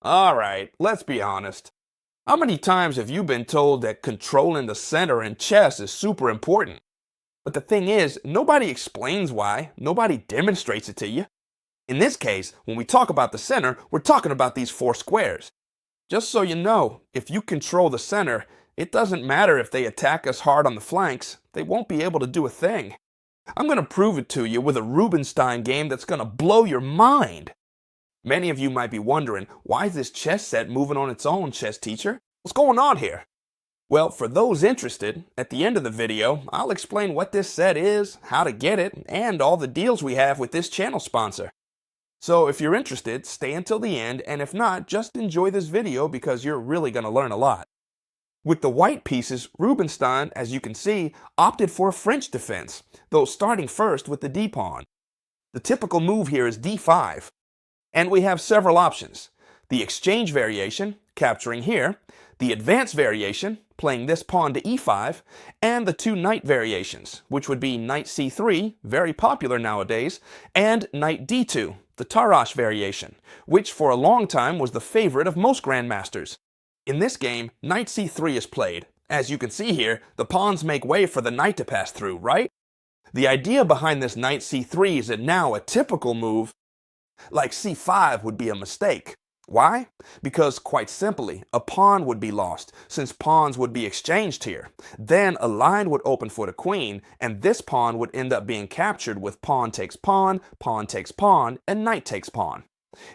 Alright, let's be honest. How many times have you been told that controlling the center in chess is super important? But the thing is, nobody explains why, nobody demonstrates it to you. In this case, when we talk about the center, we're talking about these four squares. Just so you know, if you control the center, it doesn't matter if they attack us hard on the flanks, they won't be able to do a thing. I'm going to prove it to you with a Rubinstein game that's going to blow your mind. Many of you might be wondering, why is this chess set moving on its own, chess teacher? What's going on here? Well, for those interested, at the end of the video, I'll explain what this set is, how to get it, and all the deals we have with this channel sponsor. So if you're interested, stay until the end, and if not, just enjoy this video because you're really going to learn a lot. With the white pieces, Rubinstein, as you can see, opted for a French defense, though starting first with the d-pawn. The typical move here is d5. And we have several options. The exchange variation, capturing here, the advance variation, playing this pawn to e5, and the two knight variations, which would be knight c3, very popular nowadays, and knight d2, the Tarrasch variation, which for a long time was the favorite of most grandmasters. In this game, knight c3 is played. As you can see here, the pawns make way for the knight to pass through, right? The idea behind this knight c3 is that now a typical move like c5 would be a mistake. Why? Because quite simply, a pawn would be lost, since pawns would be exchanged here. Then a line would open for the queen, and this pawn would end up being captured with pawn takes pawn, and knight takes pawn.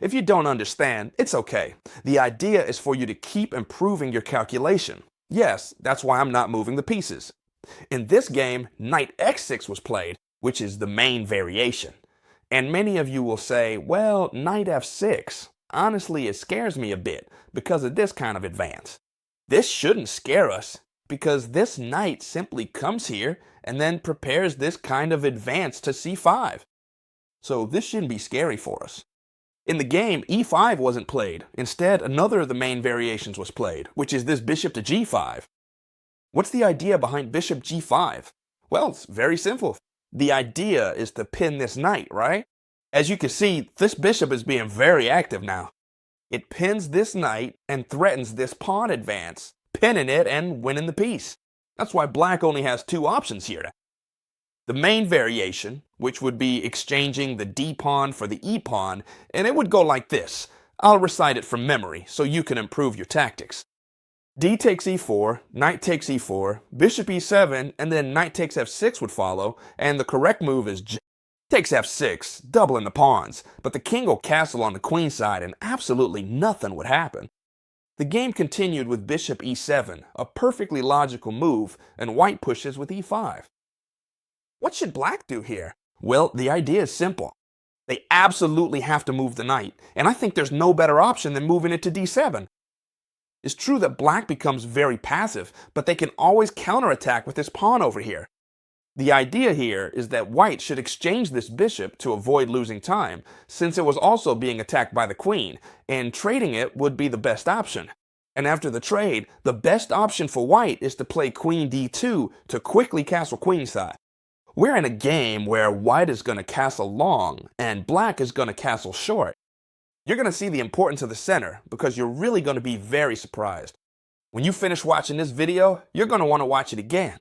If you don't understand, it's okay. The idea is for you to keep improving your calculation. Yes, that's why I'm not moving the pieces. In this game, knight x6 was played, which is the main variation. And many of you will say, well, knight f6. Honestly, it scares me a bit because of this kind of advance. This shouldn't scare us because this knight simply comes here and then prepares this kind of advance to c5. So this shouldn't be scary for us. In the game, e5 wasn't played. Instead, another of the main variations was played, which is this bishop to g5. What's the idea behind bishop g5? Well, it's very simple. The idea is to pin this knight, right? As you can see, this bishop is being very active now. It pins this knight and threatens this pawn advance, pinning it and winning the piece. That's why black only has two options here. The main variation, which would be exchanging the d-pawn for the e-pawn, and it would go like this. I'll recite it from memory so you can improve your tactics. D takes e4, knight takes e4, bishop e7, and then knight takes f6 would follow, and the correct move is takes f6, doubling the pawns, but the king will castle on the queen side and absolutely nothing would happen. The game continued with bishop e7, a perfectly logical move, and white pushes with e5. What should black do here? Well, the idea is simple. They absolutely have to move the knight, and I think there's no better option than moving it to d7. It's true that black becomes very passive, but they can always counterattack with this pawn over here. The idea here is that white should exchange this bishop to avoid losing time, since it was also being attacked by the queen, and trading it would be the best option. And after the trade, the best option for white is to play queen d2 to quickly castle queenside. We're in a game where white is going to castle long, and black is going to castle short. You're going to see the importance of the center because you're really going to be very surprised. When you finish watching this video, you're going to want to watch it again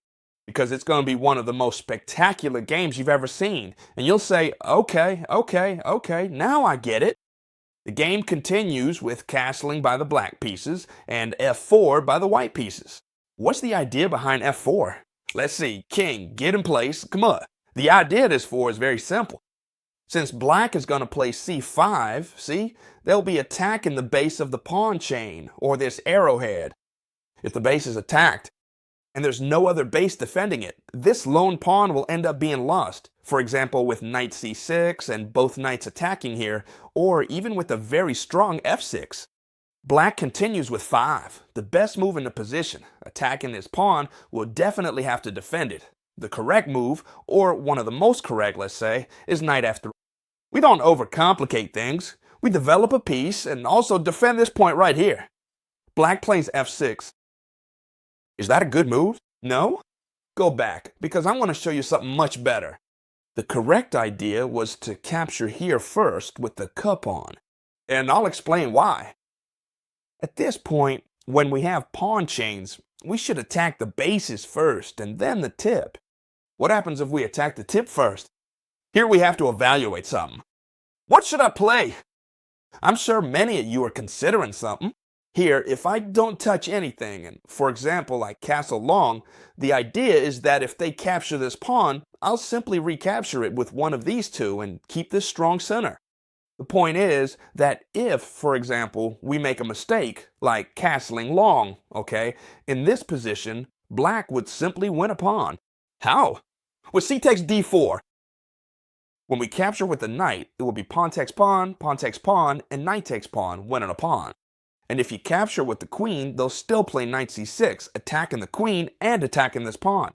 because it's going to be one of the most spectacular games you've ever seen. And you'll say, okay, now I get it. The game continues with castling by the black pieces and f4 by the white pieces. What's the idea behind f4? Let's see, king, get in place, come on. The idea of this 4 is very simple. Since black is going to play c5, see, they'll be attacking the base of the pawn chain, or this arrowhead. If the base is attacked, and there's no other base defending it, this lone pawn will end up being lost. For example, with knight c6 and both knights attacking here, or even with a very strong f6. Black continues with 5, the best move in the position. Attacking this pawn will definitely have to defend it. The correct move, or one of the most correct, let's say, is knight f3. We don't overcomplicate things. We develop a piece and also defend this point right here. Black plays f6. Is that a good move? No? Go back, because I want to show you something much better. The correct idea was to capture here first with the cup on. And I'll explain why. At this point, when we have pawn chains, we should attack the bases first and then the tip. What happens if we attack the tip first? Here we have to evaluate something. What should I play? I'm sure many of you are considering something. Here, if I don't touch anything, and for example, I castle long, the idea is that if they capture this pawn, I'll simply recapture it with one of these two and keep this strong center. The point is that if, for example, we make a mistake, like castling long, okay, in this position, black would simply win a pawn. How? With c takes d4. When we capture with the knight, it will be pawn takes pawn, and knight takes pawn, winning a pawn. And if you capture with the queen, they'll still play knight c6, attacking the queen and attacking this pawn.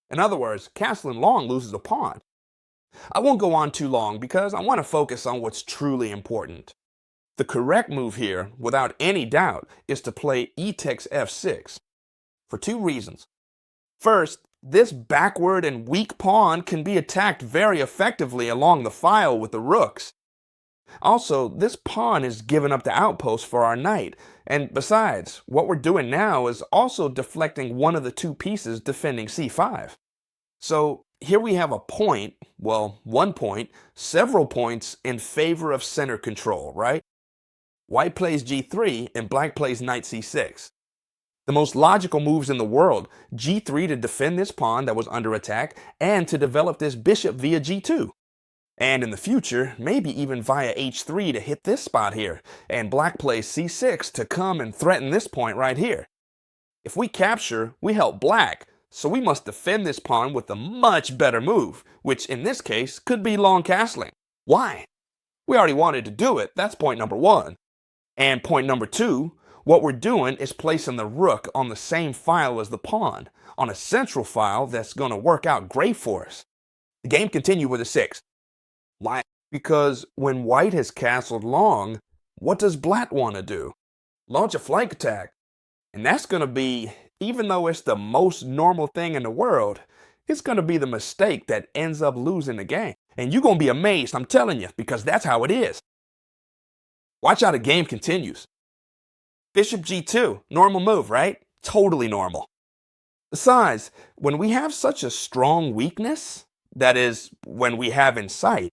In other words, castling long loses a pawn. I won't go on too long because I want to focus on what's truly important. The correct move here, without any doubt, is to play e takes f6, for two reasons. First, this backward and weak pawn can be attacked very effectively along the file with the rooks. Also, this pawn is giving up the outpost for our knight, and besides, what we're doing now is also deflecting one of the two pieces defending c5. So here we have a point, well, 1 point, several points in favor of center control, right? White plays g3 and black plays knight c6. The most logical moves in the world, g3 to defend this pawn that was under attack and to develop this bishop via g2. And in the future, maybe even via h3 to hit this spot here, and black plays c6 to come and threaten this point right here. If we capture, we help black, so we must defend this pawn with a much better move, which in this case could be long castling. Why? We already wanted to do it, that's point number 1. And point number 2, what we're doing is placing the rook on the same file as the pawn, on a central file that's going to work out great for us. The game continued with a 6. Why? Because when white has castled long, what does black want to do? Launch a flank attack. And that's going to be, even though it's the most normal thing in the world, it's going to be the mistake that ends up losing the game. And you're going to be amazed, I'm telling you, because that's how it is. Watch how the game continues. Bishop g2, normal move, right? Totally normal. Besides, when we have such a strong weakness, that is, when we have in sight,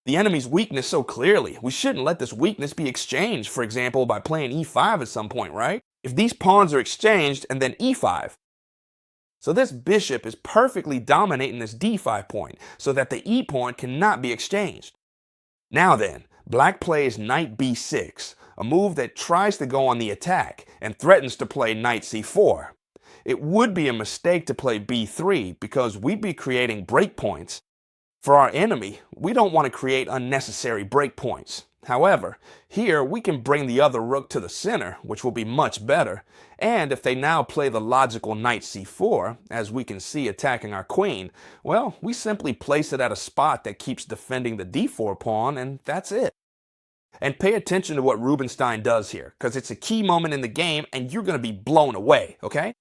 the enemy's weakness so clearly, we shouldn't let this weakness be exchanged, for example, by playing e5 at some point, right? If these pawns are exchanged and then e5. So this bishop is perfectly dominating this d5 point, so that the e pawn cannot be exchanged. Now then, black plays knight b6, a move that tries to go on the attack and threatens to play knight c4. It would be a mistake to play b3 because we'd be creating breakpoints. For our enemy, we don't want to create unnecessary breakpoints. However, here we can bring the other rook to the center, which will be much better. And if they now play the logical knight c4, as we can see attacking our queen, well, we simply place it at a spot that keeps defending the d4 pawn, and that's it. And pay attention to what Rubinstein does here, because it's a key moment in the game and you're going to be blown away, okay?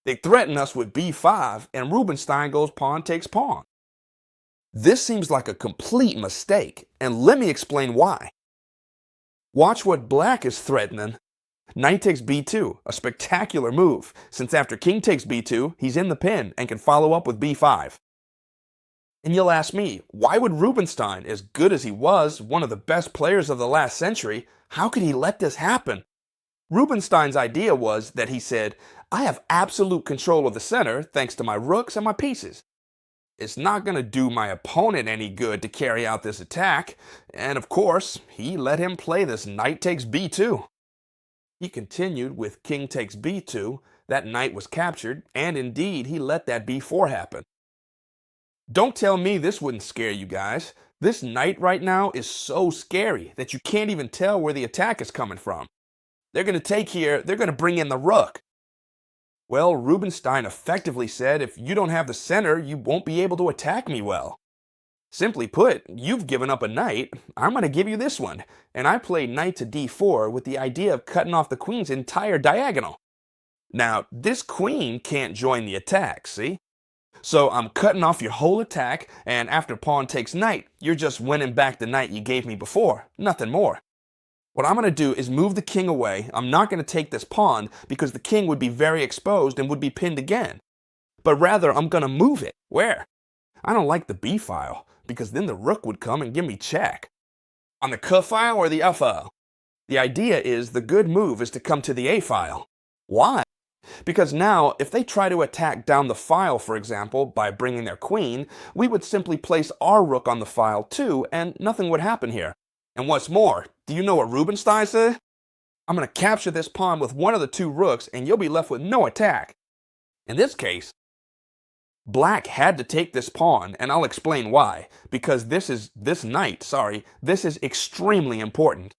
They threaten us with b5, and Rubinstein goes pawn takes pawn. This seems like a complete mistake, and let me explain why. Watch what black is threatening. Knight takes b2, a spectacular move, since after king takes b2, he's in the pin and can follow up with b5. And you'll ask me, why would Rubinstein, as good as he was, one of the best players of the last century, how could he let this happen? Rubinstein's idea was that he said, I have absolute control of the center thanks to my rooks and my pieces. It's not going to do my opponent any good to carry out this attack, and of course, he let him play this knight takes b2. He continued with king takes b2, that knight was captured, and indeed he let that b4 happen. Don't tell me this wouldn't scare you guys. This knight right now is so scary that you can't even tell where the attack is coming from. They're going to take here, they're going to bring in the rook. Well, Rubinstein effectively said, if you don't have the center, you won't be able to attack me well. Simply put, you've given up a knight, I'm going to give you this one. And I played knight to d4 with the idea of cutting off the queen's entire diagonal. Now, this queen can't join the attack, see? So I'm cutting off your whole attack, and after pawn takes knight, you're just winning back the knight you gave me before, nothing more. What I'm going to do is move the king away. I'm not going to take this pawn because the king would be very exposed and would be pinned again. But rather, I'm going to move it. Where? I don't like the b file because then the rook would come and give me check. On the k file or the f file? The idea is the good move is to come to the a file. Why? Because now, if they try to attack down the file, for example, by bringing their queen, we would simply place our rook on the file too, and nothing would happen here. And what's more, do you know what Rubinstein said? I'm going to capture this pawn with one of the two rooks, and you'll be left with no attack. In this case, Black had to take this pawn, and I'll explain why. Because this is extremely important.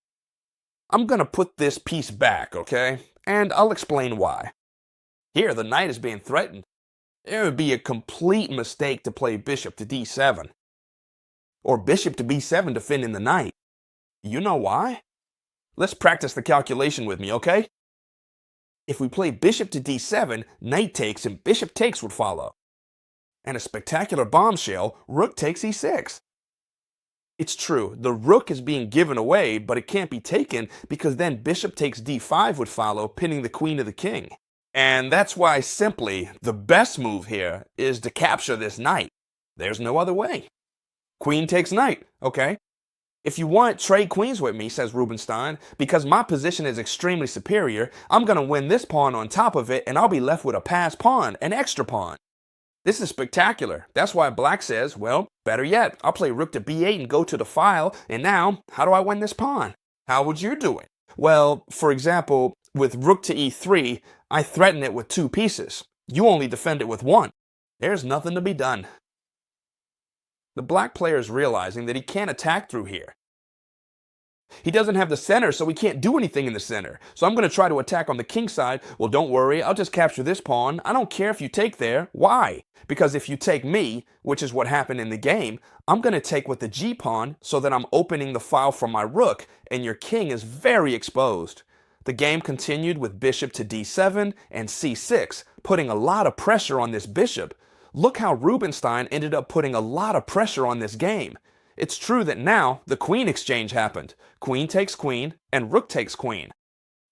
I'm going to put this piece back, okay? And I'll explain why. Here, the knight is being threatened. It would be a complete mistake to play bishop to d7. Or bishop to b7 defending the knight. You know why? Let's practice the calculation with me, okay? If we play bishop to d7, knight takes and bishop takes would follow. And a spectacular bombshell, rook takes e6. It's true, the rook is being given away, but it can't be taken because then bishop takes d5 would follow, pinning the queen to the king. And that's why simply the best move here is to capture this knight. There's no other way. Queen takes knight, okay? If you want, trade queens with me, says Rubinstein, because my position is extremely superior. I'm going to win this pawn on top of it, and I'll be left with a passed pawn, an extra pawn. This is spectacular. That's why Black says, well, better yet, I'll play rook to b8 and go to the file, and now, how do I win this pawn? How would you do it? Well, for example, with rook to e3, I threaten it with two pieces. You only defend it with one. There's nothing to be done. The Black player is realizing that he can't attack through here. He doesn't have the center, so he can't do anything in the center. So I'm going to try to attack on the king side. Well, don't worry, I'll just capture this pawn. I don't care if you take there. Why? Because if you take me, which is what happened in the game, I'm going to take with the g pawn so that I'm opening the file for my rook, and your king is very exposed. The game continued with bishop to d7 and c6, putting a lot of pressure on this bishop. Look how Rubinstein ended up putting a lot of pressure on this game. It's true that now the queen exchange happened. Queen takes queen and rook takes queen.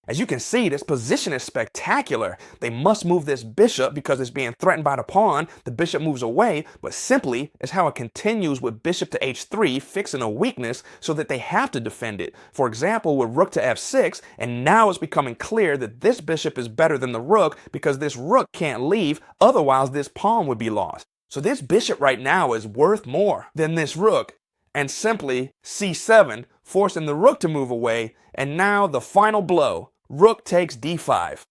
As you can see, this position is spectacular. They must move this bishop because it's being threatened by the pawn. The bishop moves away, but simply is how it continues with bishop to h3, fixing a weakness so that they have to defend it. For example, with rook to f6, and now it's becoming clear that this bishop is better than the rook because this rook can't leave, otherwise this pawn would be lost. So this bishop right now is worth more than this rook, and simply c7, forcing the rook to move away, and now the final blow. Rook takes d5.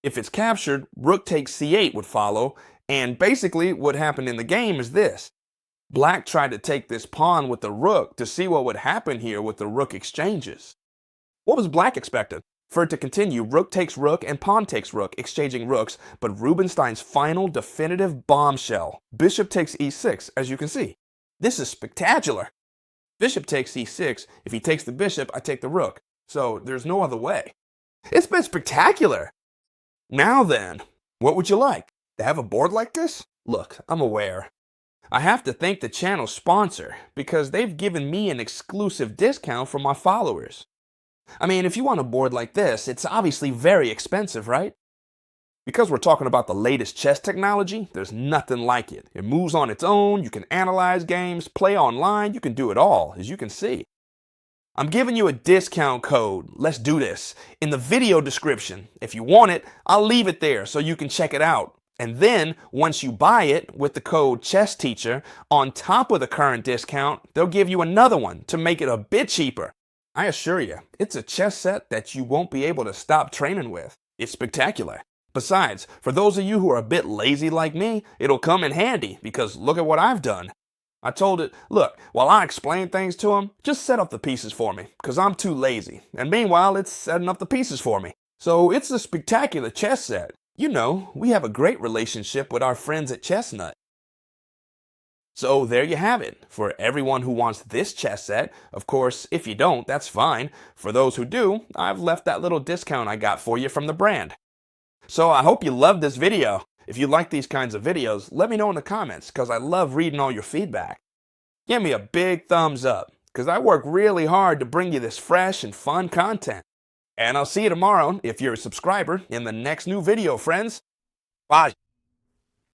If it's captured, rook takes c8 would follow, and basically what happened in the game is this. Black tried to take this pawn with the rook to see what would happen here with the rook exchanges. What was Black expecting? For it to continue, rook takes rook and pawn takes rook, exchanging rooks, but Rubinstein's final definitive bombshell. Bishop takes e6, as you can see. This is spectacular. Bishop takes e6. If he takes the bishop, I take the rook. So there's no other way. It's been spectacular. Now then, what would you like? To have a board like this? Look, I'm aware. I have to thank the channel sponsor because they've given me an exclusive discount for my followers. I mean, if you want a board like this, it's obviously very expensive, right? Because we're talking about the latest chess technology, there's nothing like it. It moves on its own, you can analyze games, play online, you can do it all, as you can see. I'm giving you a discount code. Let's do this. In the video description. If you want it, I'll leave it there so you can check it out. And then, once you buy it with the code ChessTeacher, on top of the current discount, they'll give you another one to make it a bit cheaper. I assure you, it's a chess set that you won't be able to stop training with. It's spectacular. Besides, for those of you who are a bit lazy like me, it'll come in handy because look at what I've done. I told it, look, while I explain things to him, just set up the pieces for me, because I'm too lazy. And meanwhile, it's setting up the pieces for me. So it's a spectacular chess set. You know, we have a great relationship with our friends at Chestnut. So there you have it. For everyone who wants this chess set, of course, if you don't, that's fine. For those who do, I've left that little discount I got for you from the brand. So I hope you loved this video. If you like these kinds of videos, let me know in the comments because I love reading all your feedback. Give me a big thumbs up, because I work really hard to bring you this fresh and fun content. And I'll see you tomorrow, if you're a subscriber, in the next new video, friends. Bye.